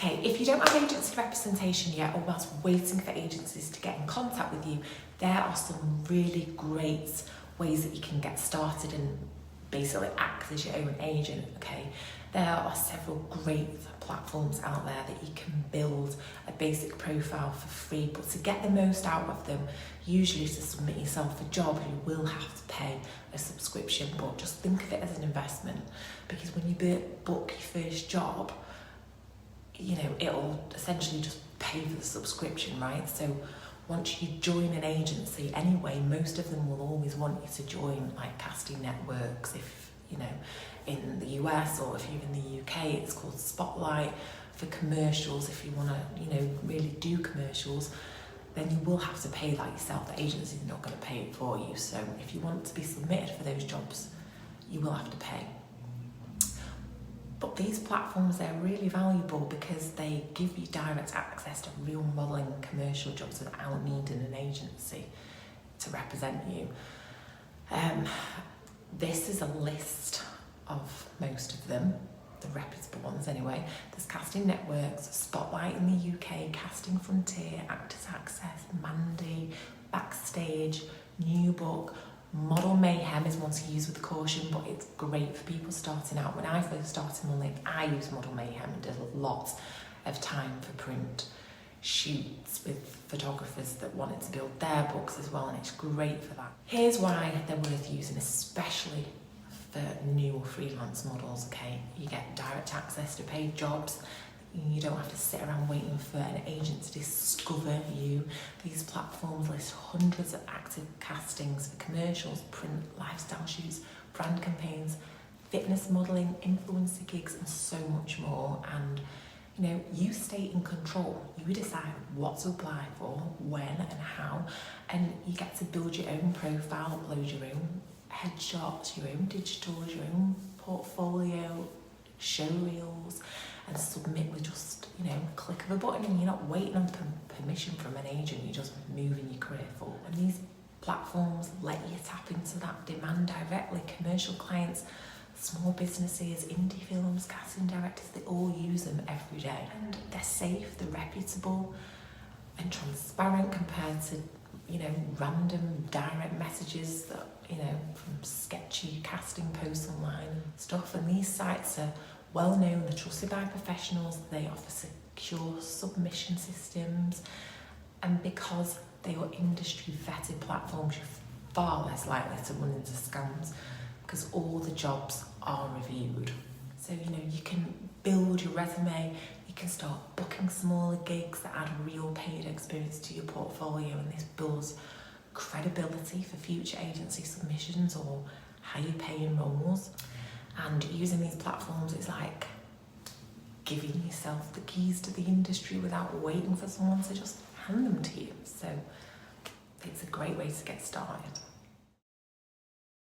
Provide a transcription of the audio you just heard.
Okay, if you don't have agency representation yet, or whilst waiting for agencies to get in contact with you, there are some really great ways that you can get started and basically act as your own agent, okay? There are several great platforms out there that you can build a basic profile for free, but to get the most out of them, usually to submit yourself a job, you will have to pay a subscription, but just think of it as an investment, because when you book your first job, you know, it'll essentially just pay for the subscription, right? So once you join an agency anyway, most of them will always want you to join like casting networks. If, you know, in the US or if you're in the UK, it's called Spotlight. For commercials, if you want to, you know, really do commercials, then you will have to pay that yourself. The agency is not going to pay it for you. So if you want to be submitted for those jobs, you will have to pay. But these platforms, they're really valuable because they give you direct access to real modelling commercial jobs without needing an agency to represent you. This is a list of most of them, the reputable ones anyway. There's Casting Networks, Spotlight in the UK, Casting Frontier, Actors Access, Mandy, Backstage, New Book. Model Mayhem is one to use with caution, but it's great for people starting out. When I first started modelling, I used Model Mayhem and did a lot of time for print shoots with photographers that wanted to build their books as well, and it's great for that. Here's why they're worth using, especially for new or freelance models, okay? You get direct access to paid jobs. You don't have to sit around waiting for an agent to discover you. These platforms list hundreds of active castings for commercials, print, lifestyle shoots, brand campaigns, fitness modelling, influencer gigs, and so much more. And you know, you stay in control. You decide what to apply for, when and how, and you get to build your own profile, upload your own headshots, your own digitals, your own portfolio, show reels, and submit with just, you know, click of a button, and you're not waiting on permission from an agent, you're just moving your career forward. And these platforms let you tap into that demand directly. Commercial clients, small businesses, indie films, casting directors, they all use them every day. And they're safe, they're reputable and transparent compared to, you know, random direct messages that, you know, from sketchy casting posts online and stuff. And these sites are well known, they're trusted by professionals, they offer secure submission systems, and because they are industry vetted platforms, you're far less likely to run into scams because all the jobs are reviewed. So, you know, you can build your resume, you can start booking smaller gigs that add real paid experience to your portfolio, and this builds credibility for future agency submissions or higher paying roles. And using these platforms is like giving yourself the keys to the industry without waiting for someone to just hand them to you. So it's a great way to get started.